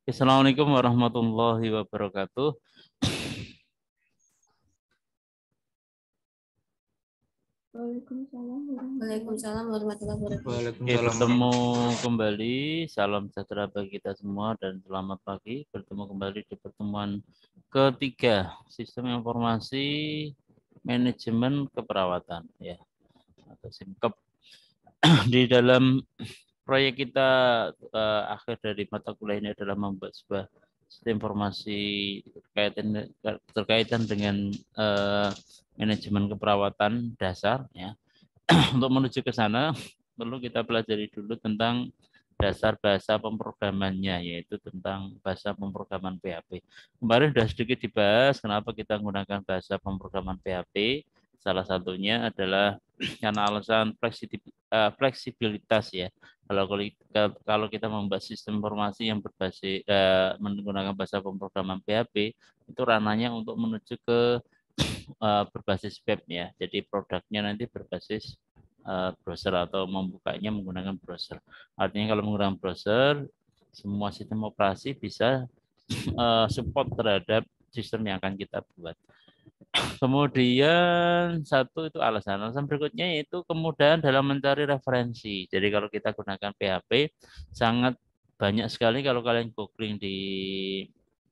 Assalamualaikum warahmatullahi wabarakatuh. Waalaikumsalam warahmatullahi wabarakatuh. Oke, bertemu kembali. Salam sejahtera bagi kita semua dan selamat pagi. Bertemu kembali di pertemuan ketiga Sistem Informasi Manajemen Keperawatan, ya, atau SIMKEP. Di dalam proyek kita akhir dari mata kuliah ini adalah membuat sebuah sistem informasi terkaitan dengan manajemen keperawatan dasar, ya. Untuk menuju ke sana perlu kita pelajari dulu tentang dasar bahasa pemrogramannya, yaitu tentang bahasa pemrograman PHP. Kemarin sudah sedikit dibahas kenapa kita menggunakan bahasa pemrograman PHP. Salah satunya adalah karena alasan fleksibilitas, ya. Kalau kita membuat sistem informasi yang berbasis menggunakan bahasa pemrograman PHP, itu ranahnya untuk menuju ke berbasis web, ya. Jadi produknya nanti berbasis browser atau membukanya menggunakan browser. Artinya kalau menggunakan browser, semua sistem operasi bisa support terhadap sistem yang akan kita buat. Kemudian satu itu alasan berikutnya yaitu kemudahan dalam mencari referensi. Jadi kalau kita gunakan PHP sangat banyak sekali kalau kalian googling di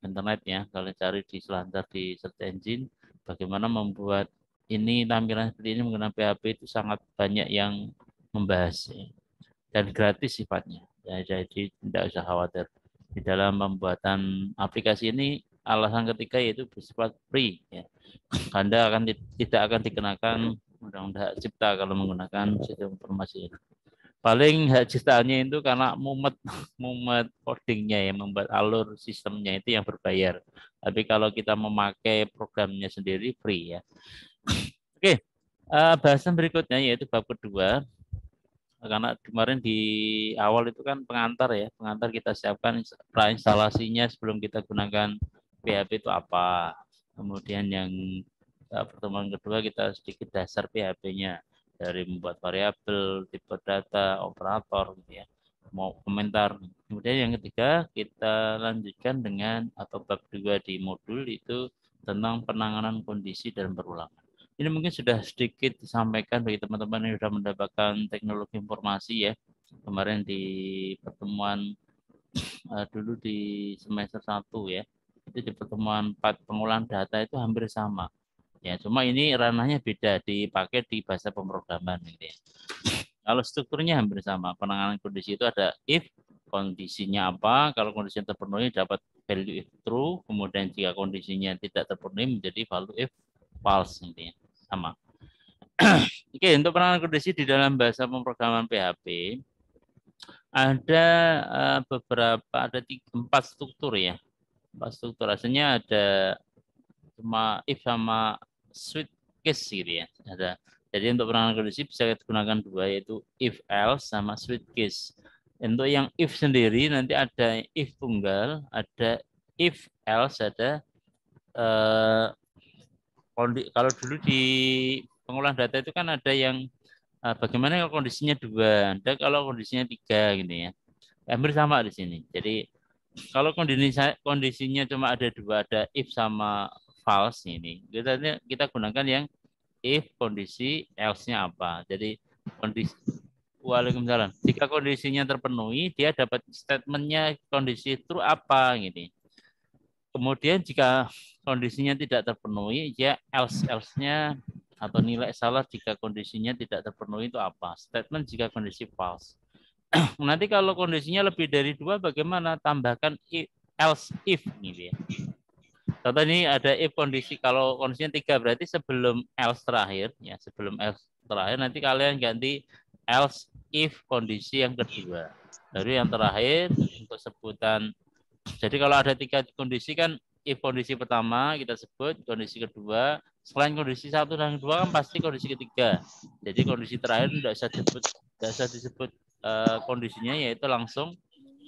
internet, ya, kalian cari di selancar di search engine bagaimana membuat ini tampilan seperti ini menggunakan PHP, itu sangat banyak yang membahas, ya, dan gratis sifatnya. Ya, jadi tidak usah khawatir. Di dalam pembuatan aplikasi ini alasan ketiga yaitu bersifat free, ya. Anda tidak akan dikenakan undang-undang hak cipta kalau menggunakan sistem informasi ini. Paling hak ciptaannya itu karena mumet mumet codingnya, ya, membuat alur sistemnya itu yang berbayar. Tapi kalau kita memakai programnya sendiri free, ya. Oke, bahasan berikutnya yaitu bab kedua. Karena kemarin di awal itu kan pengantar, ya, pengantar kita siapkan instalasinya sebelum kita gunakan PHP itu apa. Kemudian yang pertemuan kedua kita sedikit dasar PHP-nya dari membuat variabel, tipe data, operator, gitu, ya, mau komentar. Kemudian yang ketiga kita lanjutkan dengan atau bab 2 di modul itu tentang penanganan kondisi dan berulangan. Ini mungkin sudah sedikit disampaikan bagi teman-teman yang sudah mendapatkan teknologi informasi, ya. Kemarin di pertemuan dulu di semester 1, ya. Itu di pertemuan 4 pengolahan data itu hampir sama. Ya, cuma ini ranahnya beda, dipakai di bahasa pemrograman, gitu, ya. Kalau strukturnya hampir sama. Penanganan kondisi itu ada if, kondisinya apa, kalau kondisinya terpenuhi dapat value if true, kemudian jika kondisinya tidak terpenuhi menjadi value if false, gitu, ya. Sama. Oke, untuk penanganan kondisi di dalam bahasa pemrograman PHP ada empat struktur, ya. Empat struktur. Aslinya ada cuma if sama switch case, gitu, ya. Ada. Jadi untuk penanganan kondisi bisa kita gunakan dua, yaitu if else sama switch case. Untuk yang if sendiri nanti ada if tunggal, ada if else, ada kalau dulu di pengolahan data itu kan ada yang bagaimana kalau kondisinya dua, ada kalau kondisinya tiga, gitu, ya. Hampir sama di sini. Jadi kalau kondisinya cuma ada dua, ada if sama false ini. Kita gunakan yang if kondisi else-nya apa. Jadi kondisi Waalaikumsalam. Jika kondisinya terpenuhi, dia dapat statementnya kondisi true apa, gitu. Kemudian jika kondisinya tidak terpenuhi, ya else-nya atau nilai salah jika kondisinya tidak terpenuhi itu apa? Statement jika kondisi false. Nanti kalau kondisinya lebih dari dua, bagaimana? Tambahkan else if, gitu, ya. Contoh ini ada if kondisi, kalau kondisinya tiga berarti sebelum else terakhir, ya, sebelum else terakhir nanti kalian ganti else if kondisi yang kedua. Lalu yang terakhir untuk sebutan. Jadi kalau ada tiga kondisi kan, if kondisi pertama kita sebut, kondisi kedua, selain kondisi satu dan kedua kan pasti kondisi ketiga. Jadi kondisi terakhir tidak usah disebut kondisinya, yaitu langsung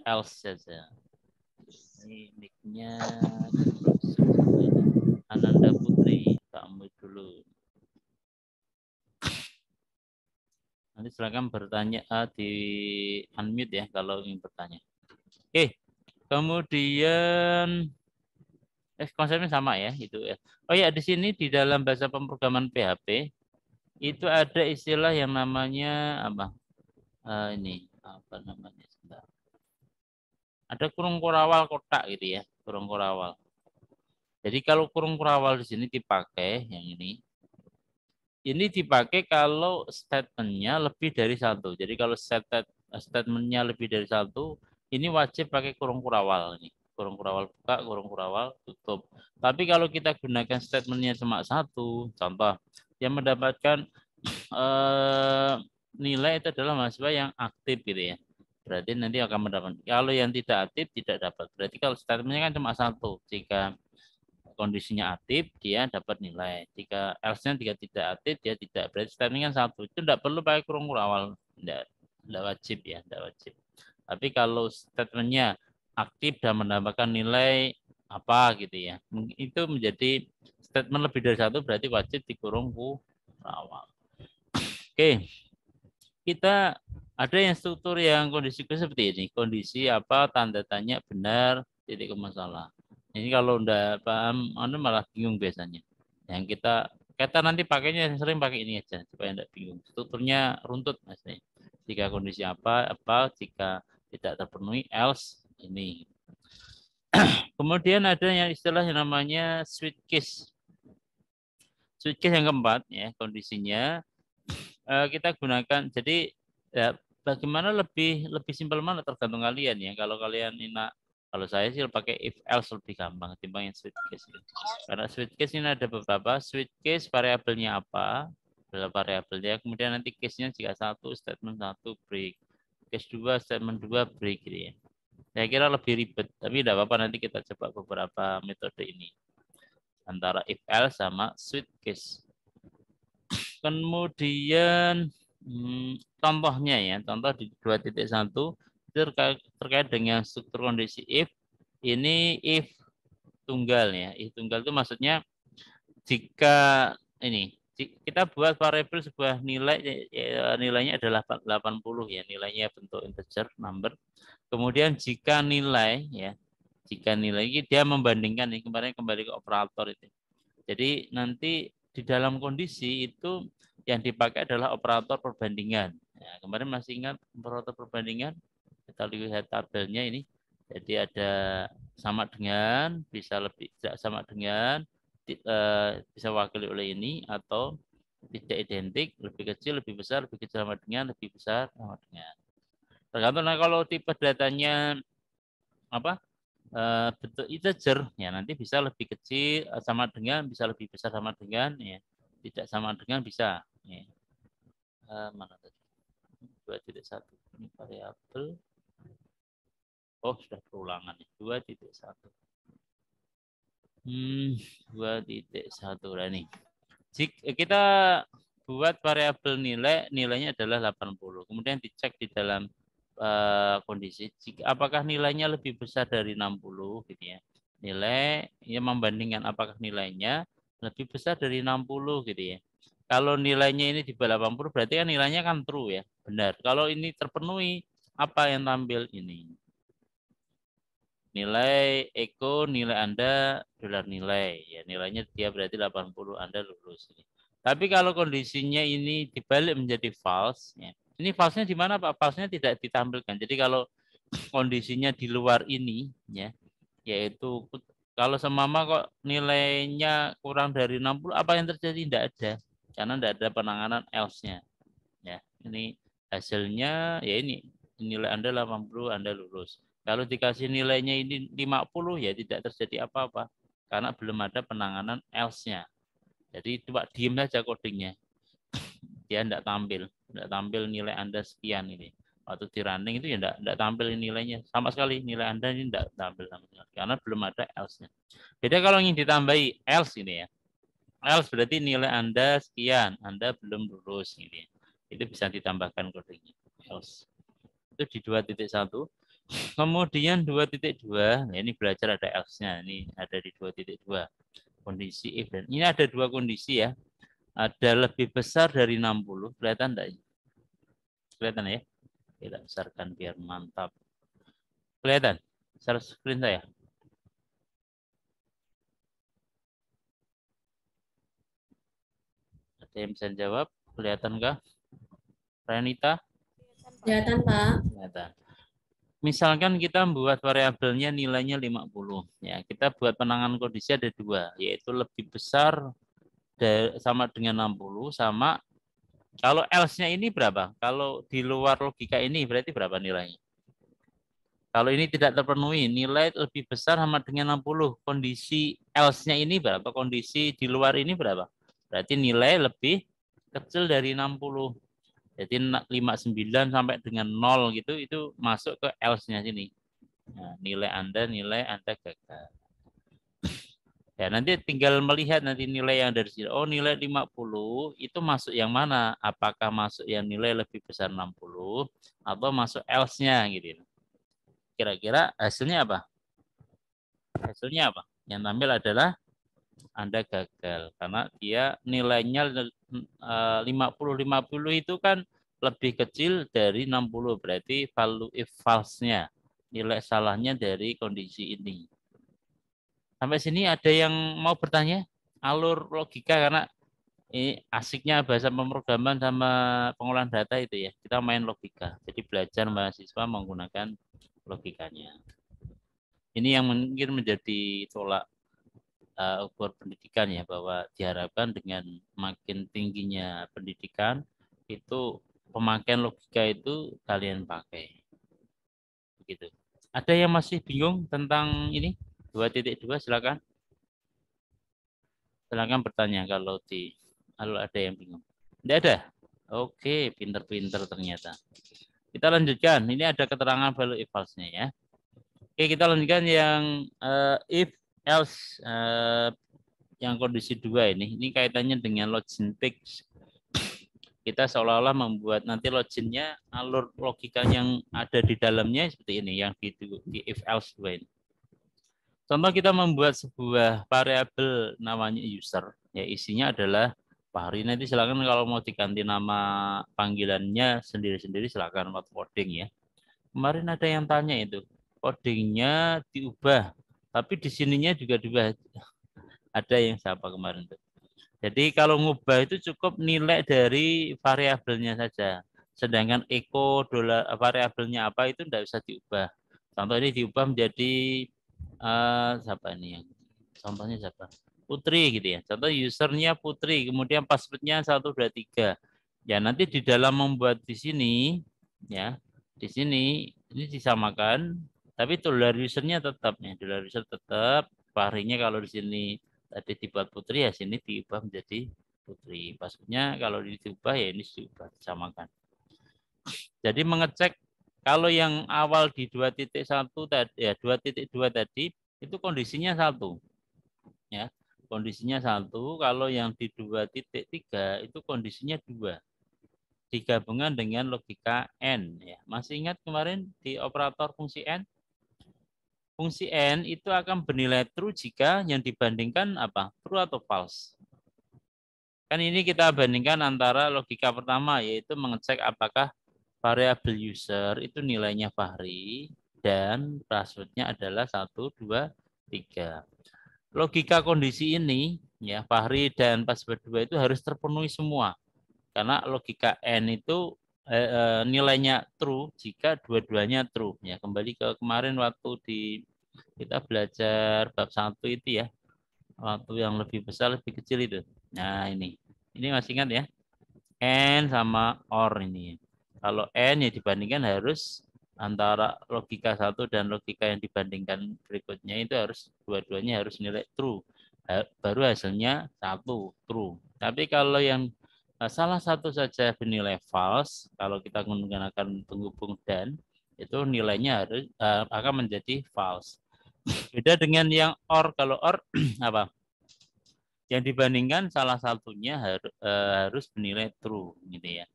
else saja. Ini nicknya Ananda Putri, kamu dulu. Nanti silakan bertanya di unmute, ya, kalau ingin bertanya. Oke, Kemudian konsepnya sama ya itu ya. Oh ya, di sini di dalam bahasa pemrograman PHP itu ada istilah yang namanya apa? Ini apa namanya? Sebentar. Ada kurung kurawal kotak gitu ya, kurung kurawal. Jadi kalau kurung kurawal di sini dipakai yang ini dipakai kalau statementnya lebih dari satu. Jadi kalau statementnya lebih dari satu, ini wajib pakai kurung kurawal ini. Kurung kurawal buka, kurung kurawal tutup. Tapi kalau kita gunakan statementnya cuma satu, contoh, yang mendapatkan nilai itu adalah mahasiswa yang aktif gitu ya. Berarti nanti akan mendapatkan. Kalau yang tidak aktif tidak dapat. Berarti kalau statementnya kan cuma satu. Jika kondisinya aktif, dia dapat nilai. Jika else-nya tidak aktif, dia tidak. Berarti statementnya kan satu. Itu tidak perlu pakai kurung awal. Tidak wajib ya, tidak wajib. Tapi kalau statementnya aktif dan menambahkan nilai apa gitu ya, itu menjadi statement lebih dari satu, berarti wajib dikurung awal. Oke, kita ada yang struktur yang kondisi seperti ini. Kondisi apa, tanda tanya benar, titik masalah. Ini kalau udah paham, anu malah bingung biasanya. Yang kita nanti pakainya sering pakai ini aja supaya tidak bingung. Strukturnya runtut maksudnya. Jika kondisi apa, jika tidak terpenuhi, else ini. Kemudian ada yang istilah yang namanya switch case. Switch case yang keempat ya, kondisinya kita gunakan. Jadi ya, bagaimana lebih simpel mana tergantung kalian ya. Kalau kalian kalau saya sih pakai if else lebih gampang ketimbang yang switch case. Karena switch case ini ada beberapa. Switch case variabelnya apa? Variabelnya. Kemudian nanti case-nya jika satu, statement satu break. Case 2, statement 2 break gitu ya. Saya kira lebih ribet, tapi tidak apa-apa nanti kita coba beberapa metode ini. Antara if else sama switch case. Kemudian contohnya ya, contoh di 2.1 itu terkait dengan struktur kondisi if. Ini if tunggal ya. If tunggal itu maksudnya jika ini kita buat variabel sebuah nilai, nilainya adalah 80 ya, nilainya bentuk integer number. Kemudian jika nilai ya, jika nilai ini dia membandingkan ini kemarin kembali ke operator itu. Jadi nanti di dalam kondisi itu yang dipakai adalah operator perbandingan. Ya, kemarin masih ingat operator perbandingan? Kita lihat tabelnya ini. Jadi ada sama dengan, bisa lebih tidak sama dengan, bisa wakili oleh ini atau tidak identik, lebih kecil, lebih besar, lebih kecil sama dengan, lebih besar sama dengan. Tergantung kalau tipe datanya apa? Bentuk integer ya nanti bisa lebih kecil sama dengan, bisa lebih besar sama dengan ya, tidak sama dengan bisa ya. Mana tadi 2.1 ini variabel, oh sudah perulangan 2.1 2.1 lah nih. Jika kita buat variabel nilainya adalah 80, kemudian dicek di dalam kondisi apakah nilainya lebih besar dari 60 gitu ya. Nilai yang membandingkan apakah nilainya lebih besar dari 60 gitu ya. Kalau nilainya ini di bawah 80 berarti kan nilainya kan true ya, benar. Kalau ini terpenuhi, apa yang tampil ini? Nilai Eko, nilai Anda dolar nilai ya, nilainya dia berarti 80, Anda lulus. Tapi kalau kondisinya ini dibalik menjadi false ya. Ini false-nya di mana Pak? False-nya tidak ditampilkan. Jadi kalau kondisinya di luar ini ya, yaitu kalau semama kok nilainya kurang dari 60, apa yang terjadi? Tidak ada. Karena tidak ada penanganan else-nya. Ya, ini hasilnya ya ini nilai Anda 80, Anda lulus. Kalau dikasih nilainya ini 50 ya tidak terjadi apa-apa karena belum ada penanganan else-nya. Jadi coba diem saja codingnya. Dia tidak tampil nilai Anda sekian ini. Waktu di running itu ya tidak tampil nilainya sama sekali, nilai Anda ini tidak tampil sama sekali karena belum ada else-nya. Beda kalau ingin ditambahi else ini ya. Else berarti nilai Anda sekian, Anda belum lulus ini. Itu bisa ditambahkan kodenya. Else. Itu di 2.1. Kemudian 2.2, nah ini belajar ada else-nya, ini ada di 2.2. Kondisi if dan ini ada dua kondisi ya. Ada lebih besar dari 60, kelihatan enggak? Kelihatan ya? Kita besarkan biar mantap. Kelihatan? share screen saya. Ada yang bisa jawab? Kelihatankah? Renita? Kelihatan, Pak. Kelihatan. Misalkan kita membuat variabelnya nilainya 50. Ya, kita buat penanganan kondisi ada dua, yaitu lebih besar sama dengan 60 sama kalau else-nya ini berapa? Kalau di luar logika ini berarti berapa nilainya? Kalau ini tidak terpenuhi, nilai lebih besar sama dengan 60. Kondisi else-nya ini berapa? Kondisi di luar ini berapa? Berarti nilai lebih kecil dari 60. Jadi 59 sampai dengan 0 gitu itu masuk ke else-nya sini. Nah, nilai Anda gagal. Ya, nanti tinggal melihat nanti nilai yang dari sini. Oh, nilai 50 itu masuk yang mana? Apakah masuk yang nilai lebih besar 60 atau masuk else-nya gitu. Kira-kira hasilnya apa? Hasilnya apa? Yang tampil adalah Anda gagal karena dia nilainya 50 itu kan lebih kecil dari 60, berarti value if false-nya, nilai salahnya dari kondisi ini. Sampai sini ada yang mau bertanya? Alur logika, karena ini asiknya bahasa pemrograman sama pengolahan data itu ya. Kita main logika. Jadi belajar mahasiswa menggunakan logikanya. Ini yang mungkin menjadi tolak ukur pendidikan ya, bahwa diharapkan dengan makin tingginya pendidikan itu pemakaian logika itu kalian pakai. Begitu. Ada yang masih bingung tentang ini? 2.2 silakan. Silakan bertanya kalau ada yang bingung. Tidak ada. Oke, pinter-pinter ternyata. Kita lanjutkan. Ini ada keterangan value if false-nya ya. Oke, kita lanjutkan yang if else yang kondisi 2 ini. Ini kaitannya dengan login fix. Kita seolah-olah membuat nanti loginnya, alur logika yang ada di dalamnya seperti ini, yang di if else 2 ini. Contoh kita membuat sebuah variabel namanya user, ya isinya adalah Fahri. Nanti silakan kalau mau diganti nama panggilannya sendiri-sendiri silakan buat coding ya. Kemarin ada yang tanya itu, codingnya diubah, tapi di sininya juga diubah. Ada yang siapa kemarin tuh. Jadi kalau ngubah itu cukup nilai dari variabelnya saja. Sedangkan echo variabelnya apa itu tidak bisa diubah. Contoh ini diubah menjadi siapa ini yang contohnya siapa? Putri gitu ya. Contoh usernya Putri, kemudian passwordnya 123. Ya nanti di dalam membuat di sini ya, di sini ini disamakan, tapi dolar usernya tetap ya, dolar user tetap. Varinya kalau di sini tadi dibuat Putri ya sini diubah menjadi Putri. Passwordnya kalau diubah ya ini diubah, disamakan. Jadi mengecek kalau yang awal di 2.1 tadi ya 2.2 tadi itu kondisinya 1 ya. Kondisinya 1, kalau yang di 2.3 itu kondisinya 2. Digabungan dengan logika N ya. Masih ingat kemarin di operator fungsi N? Fungsi N itu akan bernilai true jika yang dibandingkan apa? True atau false. Kan ini kita bandingkan antara logika pertama yaitu mengecek apakah variabel user itu nilainya Fahri dan passwordnya adalah 1, 2, 3. Logika kondisi ini ya Fahri dan password 2 itu harus terpenuhi semua. Karena logika N itu nilainya true jika dua-duanya true. Ya, kembali ke kemarin waktu kita belajar bab 1 itu ya. Waktu yang lebih besar lebih kecil itu. Nah, ini. Ini masih ingat ya? N sama OR ini. Kalau N ya dibandingkan harus antara logika 1 dan logika yang dibandingkan berikutnya itu harus dua-duanya harus nilai true. Baru hasilnya 1 true. Tapi kalau yang salah satu saja bernilai false, kalau kita menggunakan penghubung dan itu nilainya harus akan menjadi false. Beda dengan yang OR. Kalau OR apa? Yang dibandingkan salah satunya harus bernilai true gitu ya.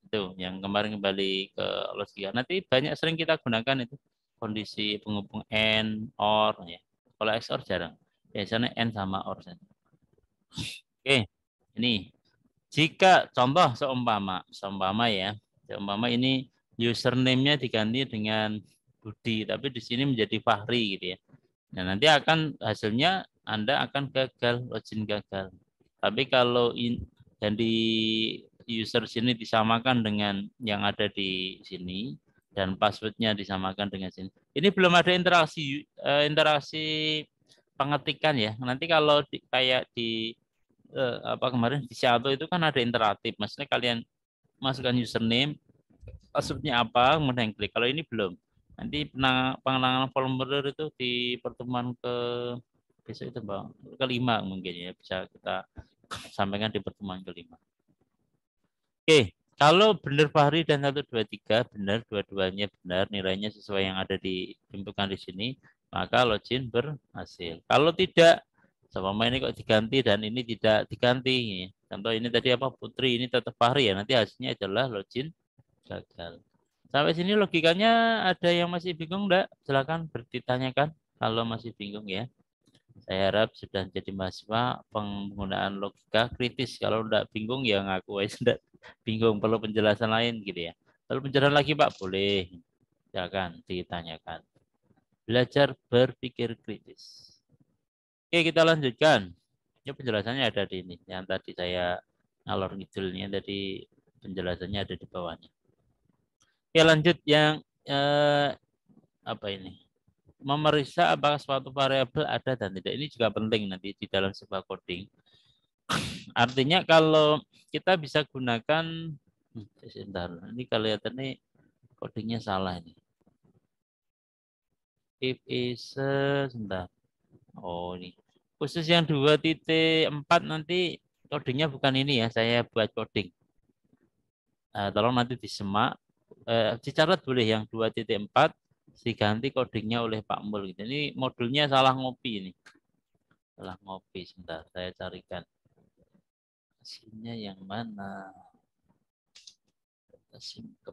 Itu yang kemarin kembali ke logika. Nanti banyak sering kita gunakan itu kondisi penghubung and or ya. Kalau XOR jarang. Biasanya and sama or saja. Oke. Ini jika contoh seumpama ya. Seumpama ini username-nya diganti dengan Budi, tapi di sini menjadi Fahri gitu ya. Nah, nanti akan hasilnya Anda akan gagal, login gagal. Tapi kalau yang di user sini disamakan dengan yang ada di sini dan passwordnya disamakan dengan sini. Ini belum ada interaksi pengetikan ya. Nanti kalau kayak di apa kemarin di Shadow itu kan ada interaktif. Maksudnya kalian masukkan username, passwordnya apa, kemudian klik. Kalau ini belum. Nanti pengenangan formulir itu di pertemuan besok itu Bang, kelima mungkin ya, bisa kita sampaikan di pertemuan kelima. Oke, kalau benar Fahri dan 123 benar, dua-duanya benar, nilainya sesuai yang ada ditentukan di sini, maka login berhasil. Kalau tidak, sama ini kok diganti dan ini tidak diganti. Contoh ini tadi apa Putri, ini tetap Fahri ya, nanti hasilnya adalah login gagal. Sampai sini logikanya ada yang masih bingung enggak? Silakan ditanyakan kalau masih bingung ya. Saya harap sudah jadi mahasiswa penggunaan logika kritis. Kalau enggak bingung ya ngaku aja enggak bingung, perlu penjelasan lain gitu ya. Perlu penjelasan lagi Pak? Boleh. Silakan ditanyakan. Belajar berpikir kritis. Oke, kita lanjutkan. Ini penjelasannya ada di ini. Yang tadi saya ngalor ngidulnya tadi penjelasannya ada di bawahnya. Oke, lanjut yang apa ini? Memeriksa apakah suatu variabel ada dan tidak. Ini juga penting nanti di dalam sebuah coding. Artinya kalau kita bisa gunakan sebentar. Ini kelihatannya codingnya salah ini. If is sebentar. Oh, ini. Khusus yang 2.4 nanti codingnya bukan ini ya, saya buat coding. Tolong nanti disemak. Dicatat boleh yang 2.4 diganti codingnya oleh Pak Mul. Gitu. Ini modulnya salah ngopi ini. Salah ngopi sebentar, saya carikan. Hasilnya yang mana? Kita singkep.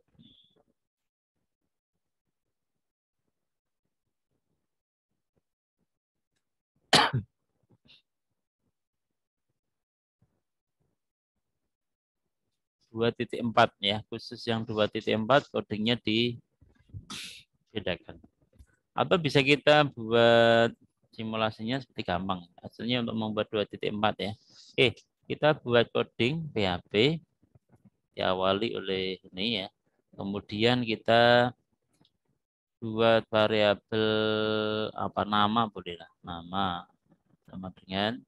Dua titik empat ya, khusus yang 2.4 codingnya dibedakan. Atau bisa kita buat simulasinya seperti gampang. Hasilnya untuk membuat 2.4 ya. Oke, kita buat coding PHP diawali oleh ini ya. Kemudian kita buat variabel apa nama boleh lah, nama sama dengan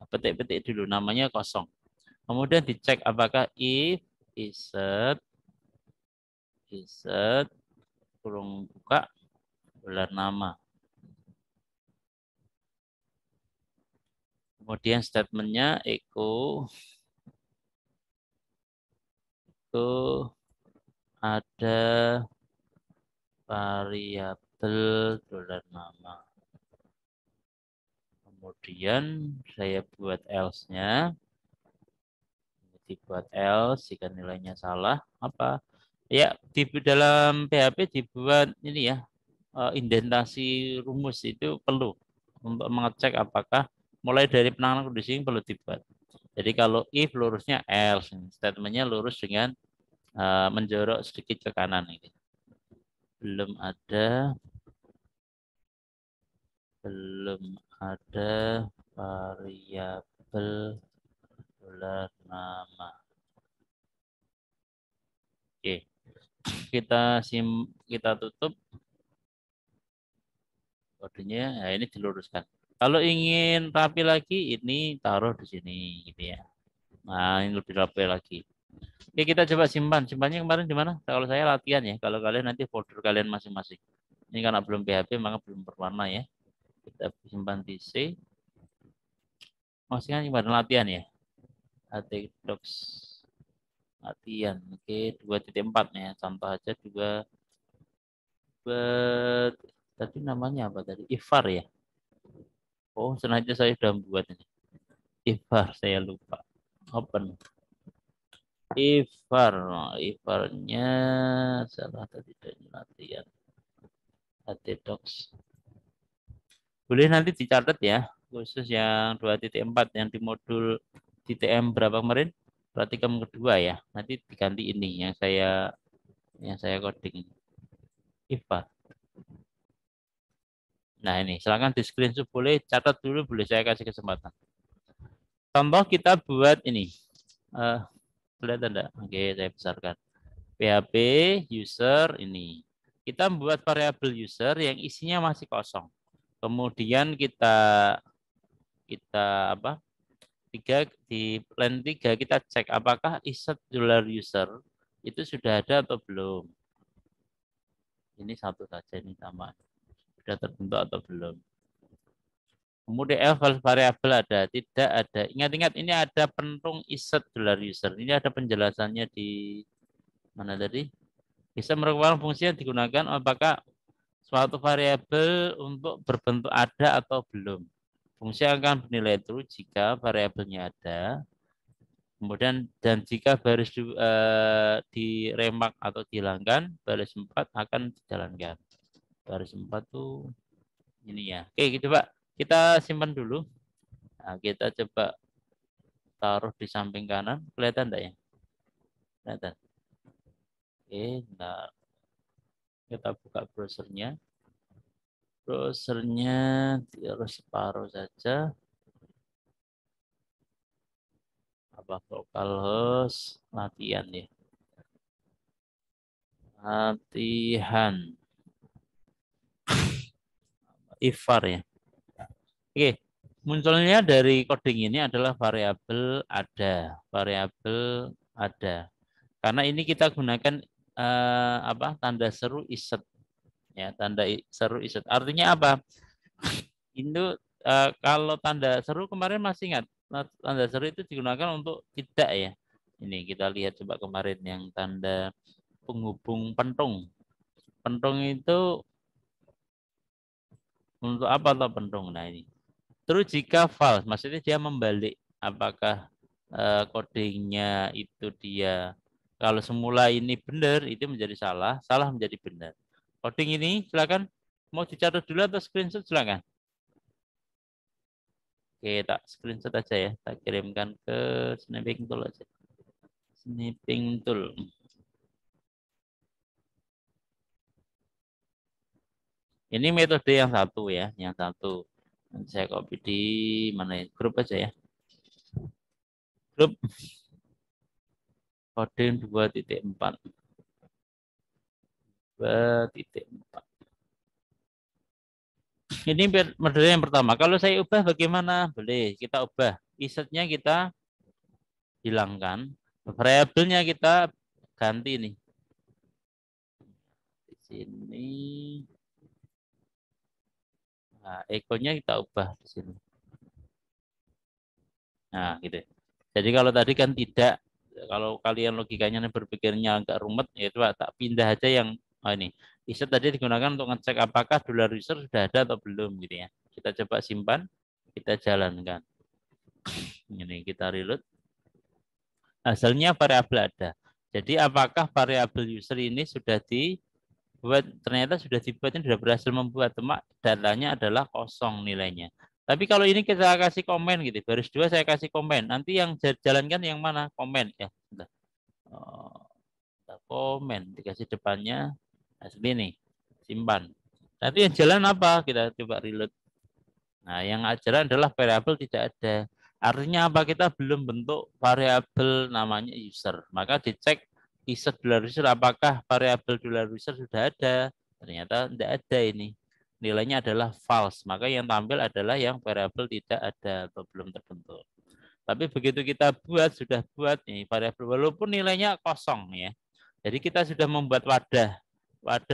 petik-petik dulu namanya kosong. Kemudian dicek apakah if insert kurung buka gelar nama. Kemudian statementnya echo itu ada variabel dolar nama. Kemudian saya buat else-nya. Dibuat else jika nilainya salah apa? Ya, di dalam PHP dibuat ini ya, indentasi rumus itu perlu untuk mengecek apakah mulai dari penanganan kondisi perlu dibuat. Jadi kalau if lurusnya else, statementnya lurus dengan menjorok sedikit ke kanan ini. Belum ada variabel dolar nama. Oke, kita tutup kodenya. Nah, ini diluruskan. Kalau ingin rapi lagi, ini taruh di sini, gitu ya. Nah, ini lebih rapi lagi. Oke, kita coba simpan. Simpannya kemarin di mana? Kalau saya latihan ya. Kalau kalian nanti folder kalian masing-masing. Ini karena belum PHP, maka belum berwarna ya. Kita simpan di C. Maksudnya simpan latihan ya. Docs latihan. Oke, 2.4 ya. Contoh aja juga tadi namanya apa tadi? Ifar ya. Oh, sengaja saya sudah buat ini. Ifar, saya lupa. Open. Ifar. Ifarnya salah tadi dari latihan. Docs. Boleh nanti dicatat ya. Khusus yang 2.4 yang di modul di TM berapa kemarin? Praktikum kedua ya. Nanti diganti ini yang saya coding. IFAR. Nah ini, silakan di screenshot, boleh catat dulu, boleh saya kasih kesempatan. Contoh kita buat ini. Kelihatan enggak? Oke, saya besarkan. PHP user ini. Kita membuat variabel user yang isinya masih kosong. Kemudian kita apa? Di line 3 kita cek apakah insert $user itu sudah ada atau belum. Ini satu saja ini sama. Sudah terbentuk atau belum. Kemudian variabel ada, tidak ada. Ingat-ingat ini ada pentung insert $user. Ini ada penjelasannya di mana tadi? Bisa merupakan fungsi yang digunakan apakah suatu variabel untuk berbentuk ada atau belum. Fungsi akan bernilai true jika variabelnya ada. Kemudian dan jika baris di remark atau dihilangkan, baris 4 akan dijalankan. Baris 4 tuh ini ya. Oke, gitu Pak. Kita simpan dulu. Nah, kita coba taruh di samping kanan. Kelihatan enggak ya? Kelihatan. Oke, nah kita buka browsernya. Browsernya terus separuh saja. Apa localhost latihan ya. Latihan. IFAR ya. Oke, munculnya dari coding ini adalah variabel ada, variabel ada. Karena ini kita gunakan tanda seru iset ya, tanda seru iset. Artinya apa? Itu kalau tanda seru kemarin masih ingat, tanda seru itu digunakan untuk tidak ya. Ini kita lihat coba kemarin yang tanda penghubung pentung. Pentung itu untuk apa atau pentung? Nah ini. Terus jika false, maksudnya dia membalik. Apakah codingnya itu dia kalau semula ini benar itu menjadi salah, salah menjadi benar. Coding ini silakan mau dicatat dulu atau screenshot silakan. Oke, tak screenshot aja ya. Tak kirimkan ke Snapping Tool aja. Snapping Tool. Ini metode yang satu ya, yang satu. Nanti saya copy di mana ya? Grup aja ya. Grup coding 2.4. 2.4. Ini metode yang pertama. Kalau saya ubah bagaimana? Boleh, kita ubah. Isetnya kita hilangkan. Variabelnya kita ganti nih. Di sini. Nah, echo-nya kita ubah di sini. Nah, gitu. Jadi kalau tadi kan tidak, kalau kalian logikanya berpikirnya agak rumit, ya itu tak pindah aja yang ini. Iset tadi digunakan untuk ngecek apakah $user sudah ada atau belum gitu ya. Kita coba simpan, kita jalankan. Ini kita reload. Hasilnya variabel ada. Jadi apakah variabel user ini sudah dibuat, ternyata sudah dibuat, ini sudah berhasil membuat, datanya adalah kosong nilainya. Tapi kalau ini kita kasih komen gitu, baris 2 saya kasih komen. Nanti yang jalankan yang mana? Komen ya. Komen, dikasih depannya. Nah, seperti ini. Simpan. Nanti yang jalan apa? Kita coba reload. Nah, yang ajaran adalah variabel tidak ada. Artinya apa? Kita belum bentuk variabel namanya user. Maka dicek iset $user apakah variabel $user sudah ada. Ternyata tidak ada ini. Nilainya adalah false. Maka yang tampil adalah yang variabel tidak ada atau belum terbentuk. Tapi begitu kita sudah buat ini variabel walaupun nilainya kosong ya. Jadi kita sudah membuat wadah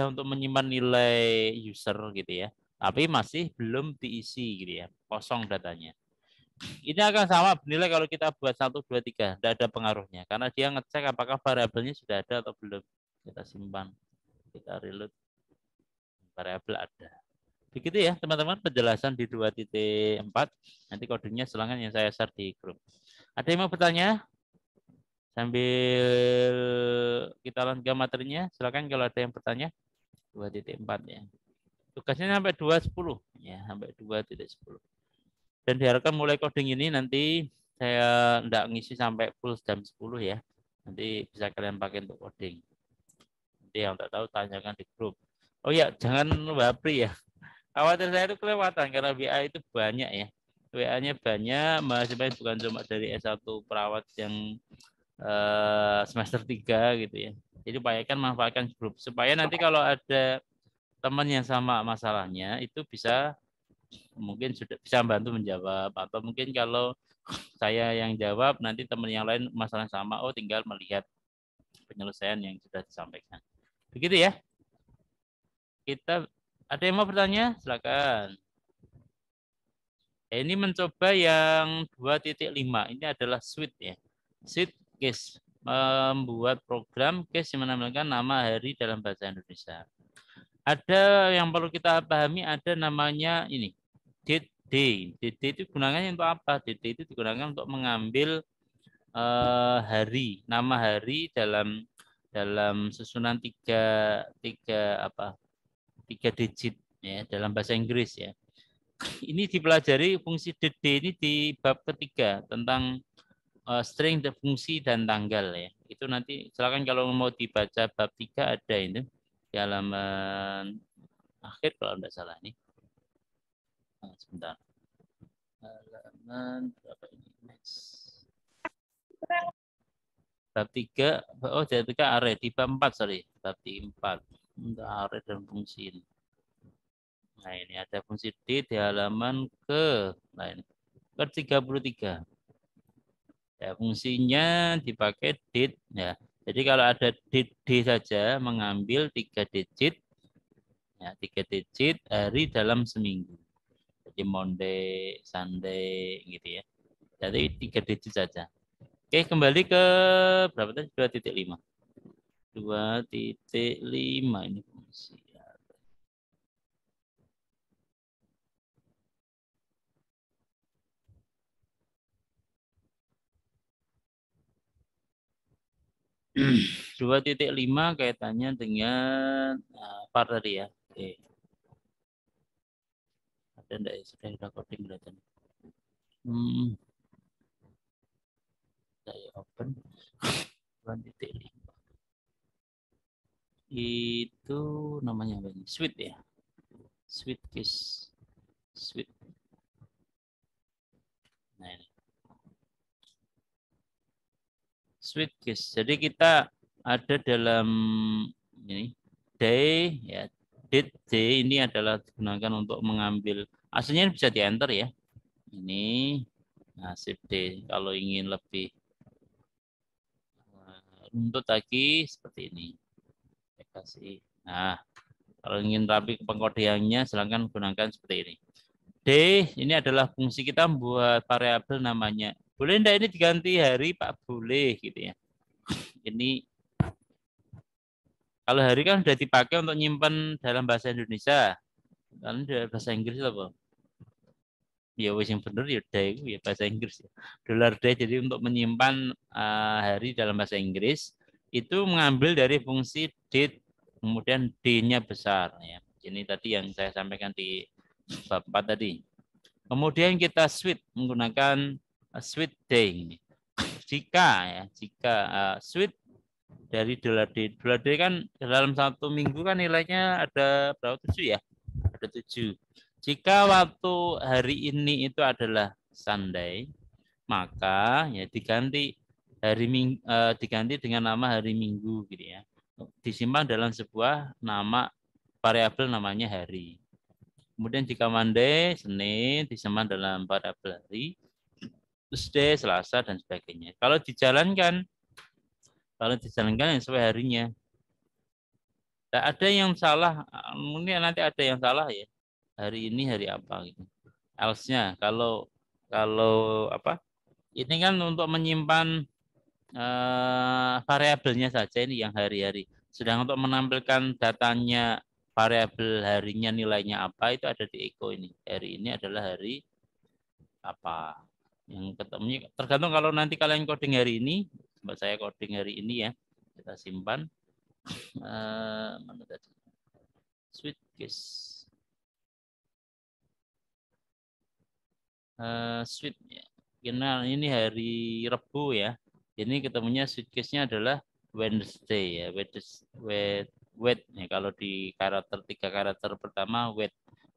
untuk menyimpan nilai user gitu ya. Tapi masih belum diisi gitu ya, kosong datanya. Ini akan sama bernilai kalau kita buat 1, 2, 3. Tidak ada pengaruhnya. Karena dia ngecek apakah variabelnya sudah ada atau belum. Kita simpan. Kita reload. Variabel ada. Begitu ya teman-teman penjelasan di 2.4. Nanti kodenya silakan yang saya share di grup. Ada yang mau bertanya? Sambil kita lanjutkan materinya. Silakan kalau ada yang bertanya. 2.4 ya. Tugasnya sampai 2.10 ya, sampai 2.10. Dan diharapkan mulai coding ini nanti saya tidak ngisi sampai full jam 10 ya. Nanti bisa kalian pakai untuk coding. Nanti yang tak tahu tanyakan di grup. Oh ya, jangan wapri ya. Khawatir saya itu kelewatan karena WA itu banyak ya. WA-nya banyak, mahasiswa bukan cuma dari S1 perawat yang semester 3 gitu ya. Jadi upayakan manfaatkan grup supaya nanti kalau ada teman yang sama masalahnya itu bisa mungkin sudah bisa bantu menjawab atau mungkin kalau saya yang jawab nanti teman yang lain masalah sama oh tinggal melihat penyelesaian yang sudah disampaikan. Begitu ya. Kita ada yang mau bertanya? Silakan. Ini mencoba yang 2.5. Ini adalah suite ya. Suite case membuat program case yang menampilkan nama hari dalam bahasa Indonesia. Ada yang perlu kita pahami ada namanya ini date day. Date day itu gunanya untuk apa? Date day itu digunakan untuk mengambil hari, nama hari dalam susunan tiga digit ya dalam bahasa Inggris ya. Ini dipelajari fungsi date day ini di bab ketiga tentang string dan fungsi dan tanggal ya. Itu nanti silakan kalau mau dibaca bab 3 ada ini di halaman akhir kalau tidak salah nih. Sebentar. Halaman berapa ini? Next. Bab 3, oh bab 3 array di bab 4 sorry, bab 4 untuk array dan fungsi ini. Nah, ini ada fungsi D di halaman nah ini, ke 33. Ya, fungsinya dipakai date ya. Jadi kalau ada date D saja mengambil 3 digit ya, 3 digit hari dalam seminggu. Jadi Monday, Sunday gitu ya. Jadi 3 digit saja. Oke, kembali ke berapa tadi? 2.5. 2.5 ini fungsi. 2.5 kaitannya dengan part tadi ya. Oke. Ada enggak ya? Sudah coding kelihatan. Saya open 2.5. Itu namanya apa ini? Suite ya. Suite case. Suite. Nah, ini. Suite case. Jadi kita ada dalam ini day ya. Date day ini adalah digunakan untuk mengambil aslinya bisa di enter ya. Ini nah shift D kalau ingin lebih runtut lagi seperti ini. Saya kasih. Nah, kalau ingin rapi pengkodeannya silahkan gunakan seperti ini. D ini adalah fungsi kita membuat variabel namanya. Boleh enggak ini diganti hari Pak? Boleh gitu ya. Ini kalau hari kan sudah dipakai untuk nyimpan dalam bahasa Indonesia. Kan dalam bahasa Inggris apa? Ya wis yang bener ya day ya bahasa Inggris ya. Dollar day jadi untuk menyimpan hari dalam bahasa Inggris itu mengambil dari fungsi date kemudian D-nya besar ya. Ini tadi yang saya sampaikan di bab 4 tadi. Kemudian kita switch menggunakan switch day. Jika switch dari dollar D kan dalam satu minggu kan nilainya ada berapa 7 ya? Ada 7. Jika waktu hari ini itu adalah Sunday, maka ya diganti diganti dengan nama hari Minggu gitu ya. Disimpan dalam sebuah nama variabel namanya hari. Kemudian jika Monday, Senin disimpan dalam variabel hari, Tuesday, Selasa dan sebagainya. Kalau dijalankan yang sesuai harinya. Tidak ada yang salah, mungkin nanti ada yang salah ya. Hari ini hari apa gitu. Else-nya kalau apa? Ini kan untuk menyimpan variabelnya saja ini yang hari-hari. Sedang untuk menampilkan datanya variabel harinya nilainya apa itu ada di echo ini. Hari ini adalah hari apa? Yang ketemunya tergantung kalau nanti kalian coding hari ini, buat saya coding hari ini ya. Kita simpan mana tadi? Switch case. Sweet ya. Karena ini hari Rabu ya. Ini ketemunya sweet case-nya adalah Wednesday ya. wait. Ya, kalau di karakter 3 karakter pertama wait.